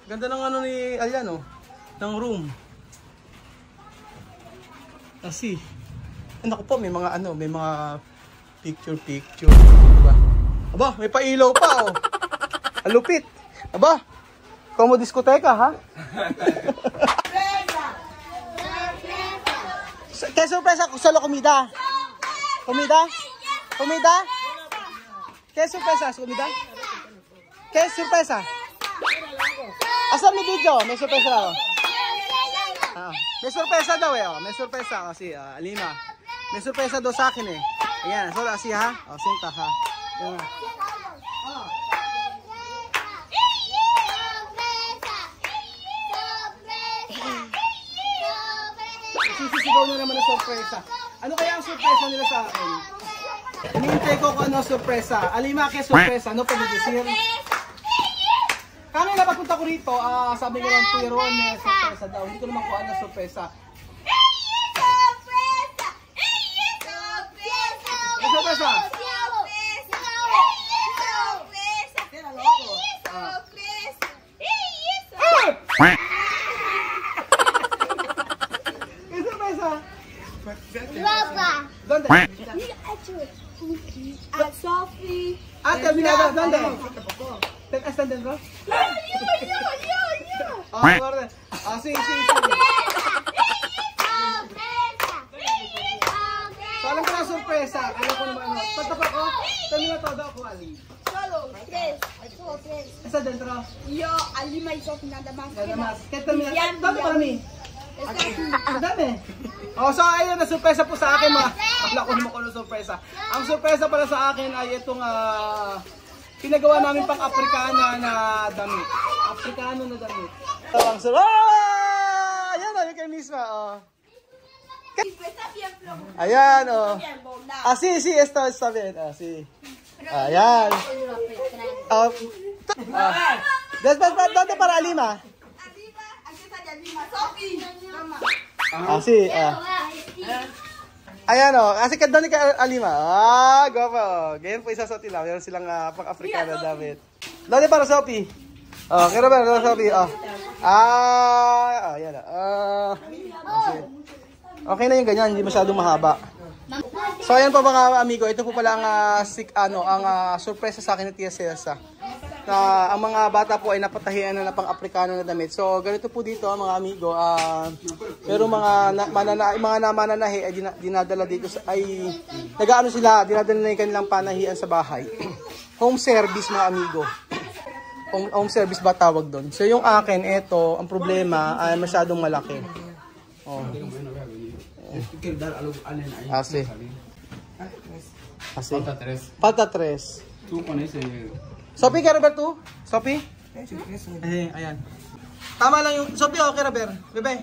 Ganda ng ano ni Alyan, oh. Ng room. Kasi, naku po, may mga ano, may mga picture. Diba? Aba, may pailaw pa, oh. Alupit. Aba, como diskoteka, ha? Kaya sorpresa, solo comida. Comida? Kaya sorpresa, comida? Kaya sorpresa? Asan may video? May sorpresa ako. May sorpresa daw eh. May sorpresa kasi Alima. May sorpresa daw sa akin eh. Ayan, so asi ha. Sinta ha. Ayan. Sisigaw na naman ang sorpresa. Ano kaya ang sorpresa nila sa akin? Hinihintay ko kung ano ang sorpresa. Alima, kaya sorpresa. Ano pa didisir? Kanina pagpunta ko rito, sabi ko lang Kuya Ron, may sorpresa daw. Hindi ko naman kung ano sorpresa. Sorpresa! ¿Dónde? Sophie. Terminado. ¿Dónde? ¿Están dentro? Sí. So, alam ko na sorpresa. Alam ko naman. Pagtapa ko, termina todo ako, Ali. Solo tres. ¿Están dentro? Yo, Alima y Sophie nada más. Nada más. ¿Qué termina? ¿Dónde para mí? Dami. So ayun, na sorpresa po sa akin mga. Akala ko naman ko ng sorpresa. Ang sorpresa para sa akin ay itong pinagawa namin pang Afrikana na damit. Afrikano na damit. Ayan o, yung kay Misma. Ayan o. Sí, esto está bien. Sí. Ayan. Después, ¿dónde para Alima? Sí. Ayan o. Kasi doon ni Alima. Guapa. Ganyan po isasot nila. Meron silang pang-Afrikana damit. Doon para Sophie. Kaya ba? Doon Sophie. Ayan o. Okay na yung ganyan. Hindi masyadong mahaba. So ayan po mga amigo. Ito po pala ang surpresa sa akin ni Tia Celsa. Na ang mga bata po ay napatahian na pang-Afrikano na damit. So ganito po dito mga amigo, pero mga mananahi ay dinadala dito ay nag-aano sila, dinadala na yung kanilang panahian sa bahay. Home service mga amigo. Home service ba tawag doon? So yung akin, ito, ang problema ay masyadong malaki. Falta tres. Sophie, kaya Robert tú? Sophie? Ayan. Tama lang yung... Sophie, okay Robert? Bebe?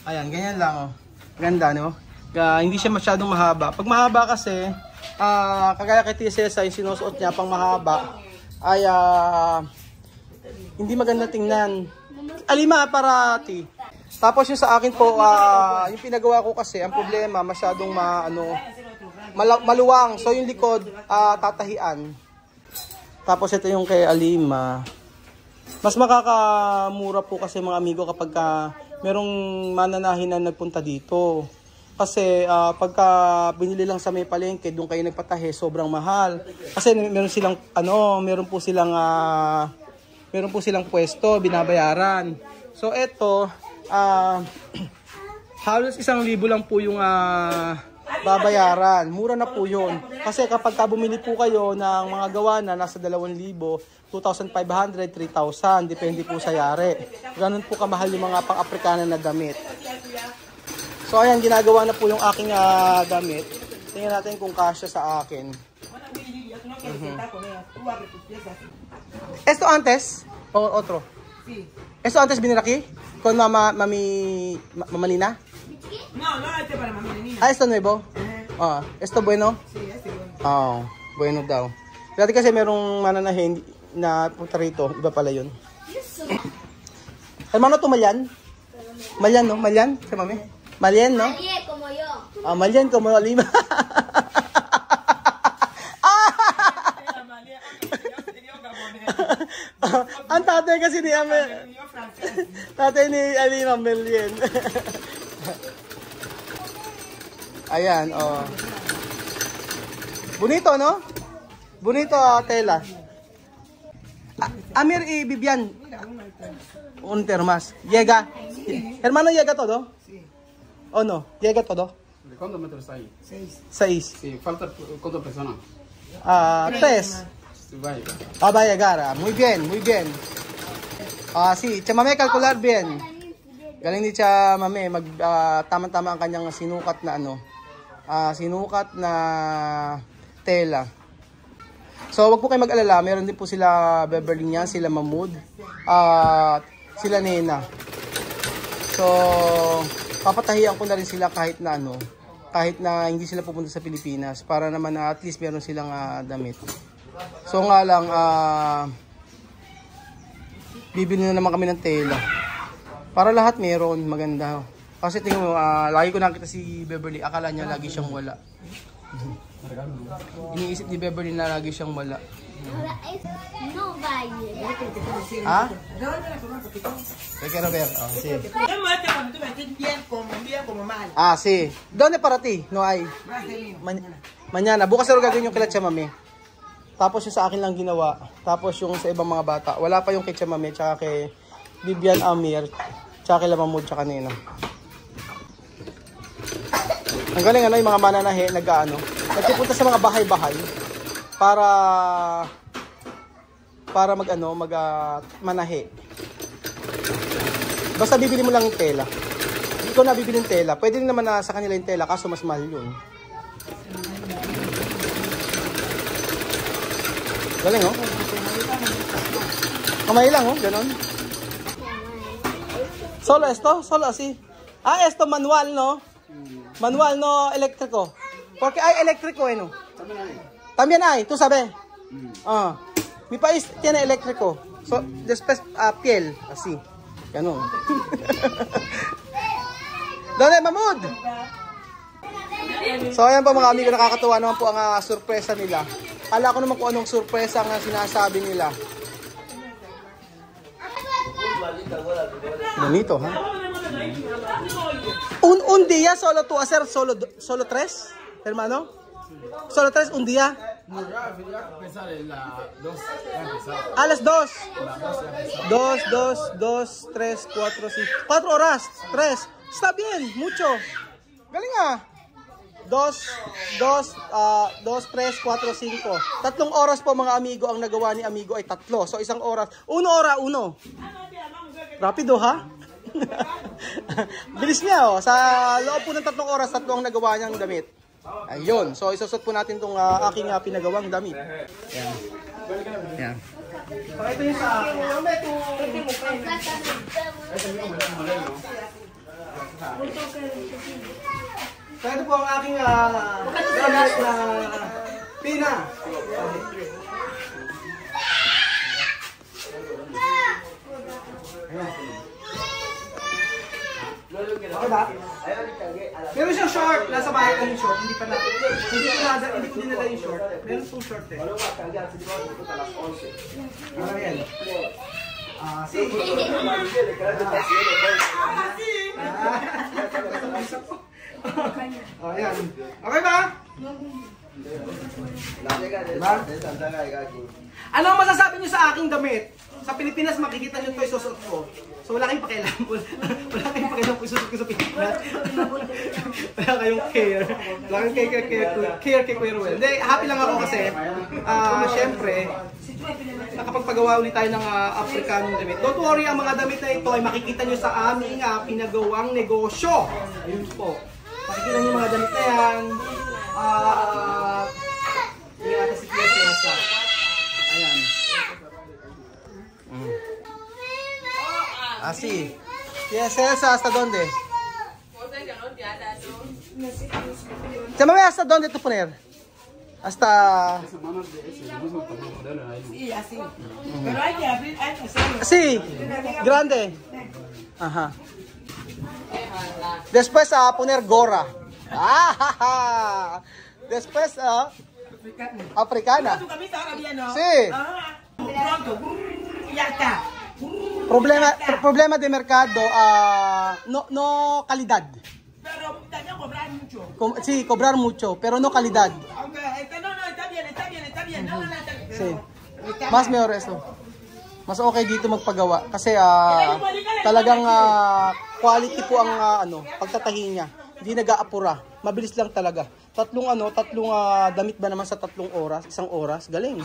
Ayan, ganyan lang oh. Ganda, no? Hindi siya masyadong mahaba. Pag mahaba kasi, kagaya kay Tia Celsa, yung sinusuot niya pang mahaba, ay hindi maganda tingnan. Alima, parati. Tapos yung sa akin po, yung pinagawa ko kasi, ang problema, masyadong maluwang. So yung likod, tatahian. Tapos ito yung kay Alima. Mas makakamura po kasi mga amigo kapag merong mananahin na nagpunta dito. Kasi pagka binili lang sa may palengke, doon kayo nagpatahe, sobrang mahal. Kasi meron po silang pwesto, binabayaran. So ito, halos 1,000 lang po yung babayaran. Mura na po yun. Kasi kapag bumili po kayo ng mga gawa na nasa 2,000, 2,500, 3,000. Depende po sa yari. Ganun po kamahal yung mga pang-Afrikana na damit. So ayan, ginagawa na po yung aking damit. Tingnan natin kung kasya sa akin. Esto antes? O otro? Esto antes binili aquí? Con mami Nina? No, este para mami Nina. Esto nuevo? Esto bueno? Sí, este bueno. Bueno daw. Dati kasi merong mananahin na punta rito. Iba pala yun. Hermano, to Malyan? Malyan, no? Malyan? Sa mami? Malyan, no? Malyan, como yo. Malyan, como Alima. Ang Tatay kasi ni Amel. Tatay ni Amel yan. Ayan, oh. Bonito, no? Bonito, tela. Amir y Vivian. Un termas. Llega. Hermano, llega todo? ¿O no? ¿Llega todo? ¿De cuántos metros hay? 6. Sí, falta cuántas personas. 3. Sí, va a llegar. Va a llegar. Muy bien, muy bien. Sí, Chamame, calcular bien. Galing ni Chamame, tama-tama ang kanyang sinukat na sinukat na tela. So, wag po kayo mag-alala. Meron din po sila Beverly niyan, sila Mahmoud, sila Nena. So, papatahian ko na rin sila kahit na hindi sila pupunta sa Pilipinas para naman at least meron silang damit. So nga lang, bibili na naman kami ng tela. Para lahat meron, maganda. Kasi tingnan mo, lagi ko nakita si Beverly, akala niya lagi siyang wala. Iniisip ni Beverly na lagi siyang wala. No vale. Ha? Teka, Robert. Sí. Es muerte cuando tú me estés bien como mal. Sí. ¿Dónde para ti? No hay. Mañana. Bukas na gagawin yung kila Chamame. Tapos yung sa akin lang ginawa. Tapos yung sa ibang mga bata. Wala pa yung kay Chamame, tsaka kay Vivian Amir, tsaka kay Mahmoud, tsaka Nena. Ang galing yung mga mananahe, nagpupunta sa mga bahay-bahay para manahe. Basta bibili mo lang yung tela. Hindi ko na bibili yung tela. Pwede rin naman sa kanila yung tela, kaso mas mahal yun. Galing, oh. Kamay lang, oh. Ganon. Solo esto? Solo así. Esto manual, no? Manual, no eléctrico. Porque hay eléctrico, no? También hay, tú sabes. Mi país tiene eléctrico. So, después piel, así. Ganon. ¿Dónde, Mahmoud? So, ayan po mga amigo, nakakatuwa naman po ang surpresa nila. Kala ko naman kung anong surpresa ang sinasabi nila. Bonito, ha? Un día solo tú hacer solo 3, hermano? Solo 3 un día. A las 2. 2, 3, 4, 5. 4 horas. 3. Está bien, mucho. Galing ah. 2, 3, 4, 5. 3 oras po mga amigo ang nagawa ni amigo ay 3. So 1 oras. 1 hora, 1. Rapido ha? Bilis niya oh. Sa loob po ng 3 oras, 3 ang nagawa niyang damit. Ayun. So isusot po natin itong aking pinagawang damit. Yan. Yan. Pakita niyo sa akin. So ito po ang aking gamit na pina. Okay ba? Meron siyang short. Nasa bahay lang yung short. Hindi ko dinala yung short. Meron pong short eh. Ayan. Ayan. Okay ba? Ano ang masasabi niyo sa aking damit? Sa Pilipinas makikita niyo ito isusot ko. So wala kayong pakialam. Wala kayong pakialam kung isusot ko sa Pilipinas. Wala kayong care. Wala kayong care kay Kuya Ruel. Hindi, happy lang ako kasi syempre nakapagpagawa ulit tayo ng Africanong damit. Don't worry, ang mga damit na ito ay makikita niyo sa aming pinagawang negosyo. Ayun po. Makikita niyo mga damit na yan. Hindi natin si Kuya Cesar. Ayan. Así. Yes, Cesar, ¿hasta dónde? Llámame, ¿hasta dónde tú poner? Hasta... Sí, así. Pero hay que abrir, hay que hacerlo. Sí, grande. Ajá. Después a poner gorra. Después africana. Tu camisa ahora bien, ¿no? Sí. Pronto. Ya está. Problema de mercado, no calidad. Pero también cobrar mucho. Sí, cobrar mucho, pero no calidad. Aunque, no, está bien. No, está bien. Sí. Mas mayor esto. Mas okay dito magpagawa kasi talagang quality po ang pagtatahi niya. Hindi nag-aapura. Mabilis lang talaga. Tatlong damit ba naman sa 3 oras, 1 oras? Galing.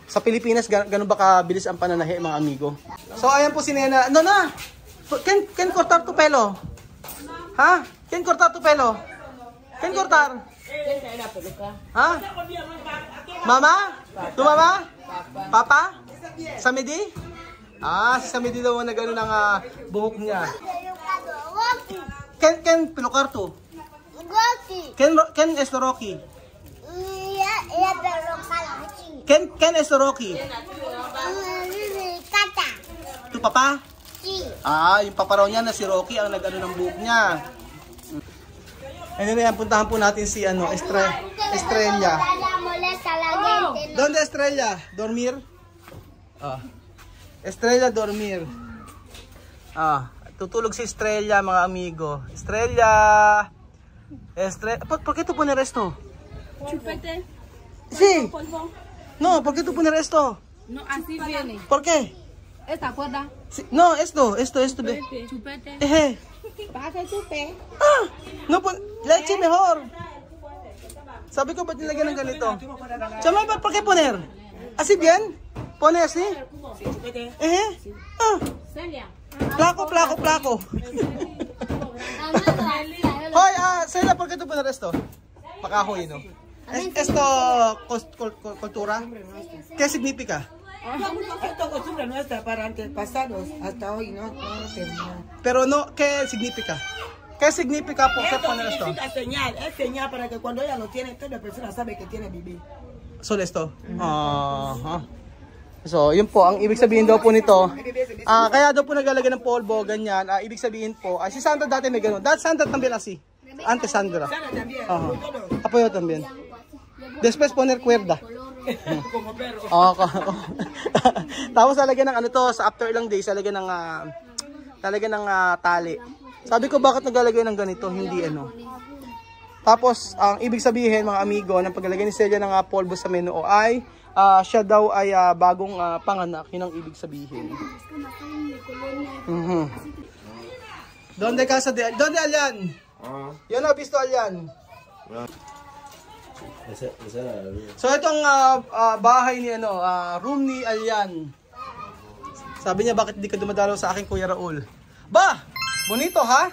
Sa Pilipinas, ganun ba kabilis ang pananahi, mga amigo? So, ayan po si Nena. Nona, can cortar tu pelo? Ha? Can cortar tu pelo? Can cortar? Ha? Mama? Tu mama? Papa? Samedi? Si Samedi daw na gano'n ang buhok niya. Ken pelukar tu? Ken esto Rocky? Ken esto Rocky? Tu papa? Yung papa raw niya na si Rocky ang nag-ano ng buhok niya. Anyway, puntahan po natin si Estrella. Donde Estrella? Dormir? Estrella dormir. Tutulog si Estrella, mga amigo. Estrella. ¿Por qué tú pones esto? Chupete. Sí. No, ¿por qué tú pones esto? No, así viene. ¿Por qué? ¿Esta cuerda? Sí. No, esto. Chupete. ¿Para que chupe? No, leche mejor. Sabi ko, ba't nilagyan ng ganito? Chamay, ¿por qué poner? ¿Así bien? ¿Pone así? Celia. Placo. Hoy, Celia, ¿por qué tú pones esto? Pakahoy, ¿no? ¿Esto cultura? ¿Qué significa? Esto costumbre nuestra para antepasados. Hasta hoy no termina. Pero no, ¿qué significa? ¿Qué significa por qué poner esto? Significa señal. Es señal para que cuando ella lo tiene, toda la persona sabe que tiene bebé. Solo esto? So, yun po, ang ibig sabihin daw po nito, kaya daw po naglalagay ng polvo, ganyan, ibig sabihin po, si Sandra dati may gano'n. Dati Sandra también así. Antes Sandra. Apoyo también. Después poner cuerda. Como perro. Tapos lalagyan ng sa after ilang days, lalagyan ng tali. Sabi ko, bakit naglalagay ng ganito? Hindi Tapos, ang ibig sabihin, mga amigo, ng paglalagay ni Celia ng polvo sa menu ay, siya daw ay bagong panganak. Yun ang ibig sabihin. Donde Alyan? Yo no visto Alyan. So itong bahay ni room ni Alyan. Sabi niya, bakit di ka dumadalaw sa aking Kuya Raul? Ba! Bonito, ha?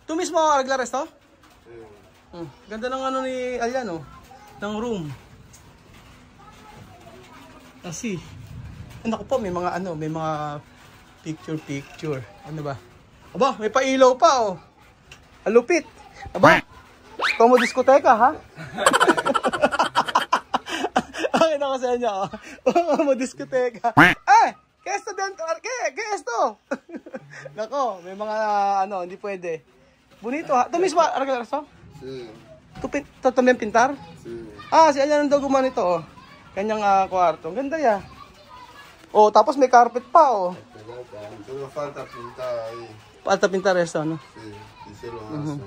Tu mismo arreglar esto? Ganda ng ni Alyan, ng room. Kasi, naku po, may mga picture. Ano ba? Aba, may pailaw pa, Alupit. Aba, como diskoteka, ha? Ay, nako sa inyo, como diskoteka. ¿Qué esto dentro? ¿Qué esto? Nako, may mga, hindi pwede. Bonito, ha? Ito mismo, arreglar esto? Sí. ¿Ito también pintar? Sí. Si Alyan daw gumawa nito, Kanyang kwarto. Ang ganda ya. Tapos may carpet pa, Solo falta pintar ahí. Falta pintar esto, no? Sí, y se lo hace.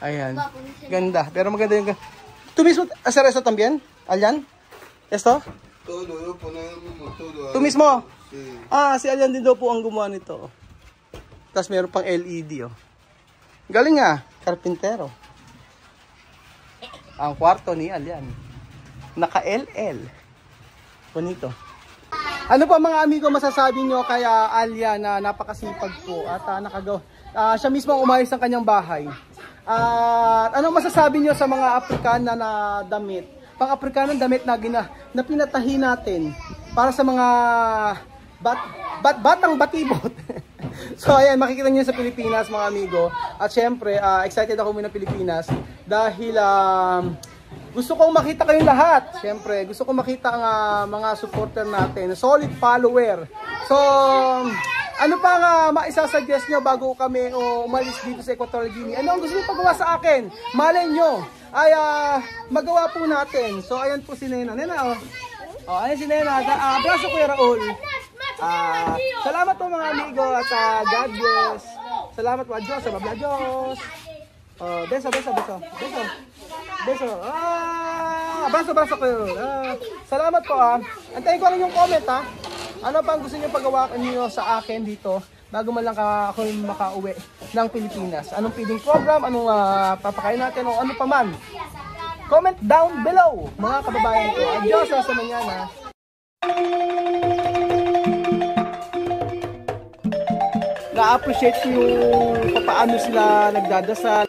Ayan. Ganda. Pero maganda yung... ¿Tú mismo hacer esto también? Alyan? ¿Esto? Todo, yo poner todo ahí. ¿Tú mismo? Sí. Si Alyan din daw po ang gumawa nito. Tapos meron pang LED, Galing karpintero. Ang kwarto ni Alyan. Naka-LL. Bonito. Ano pa mga amigo masasabi nyo kay Alya na napakasipag po at nakagawa. Siya mismo ang umayos ng kanyang bahay. Ano masasabi nyo sa mga Afrikana na damit? Pang-Afrikanang damit na pinatahi natin para sa mga batang batibot. So ayan, makikita nyo sa Pilipinas mga amigo. At syempre, excited ako muna Pilipinas dahil gusto kong makita kayong lahat. Siyempre, gusto kong makita ang mga supporter natin, solid follower. So, ano pa nga maisasuggest nyo bago kami umalis dito sa Equatorial Guinea? Ano ang gusto nyo pagawa sa akin? Malay nyo ay magawa po natin. So, ayan po si Nena. Ayan si Nena. Abraso Kuya Raul. Salamat po mga amigo at God bless. Salamat po. Adios. Adios. Beso. Abraso kayo. Salamat po Antayin ko lang yung comment Ano pa ang gusto niyo pagawa niyo sa akin dito bago man lang ako makauwi ng Pilipinas? Anong feeding program? Anong papakain natin? O ano pa man? Comment down below mga kababayan ko. Adios sa manana. Na-appreciate ko yung paano sila nagdadasal.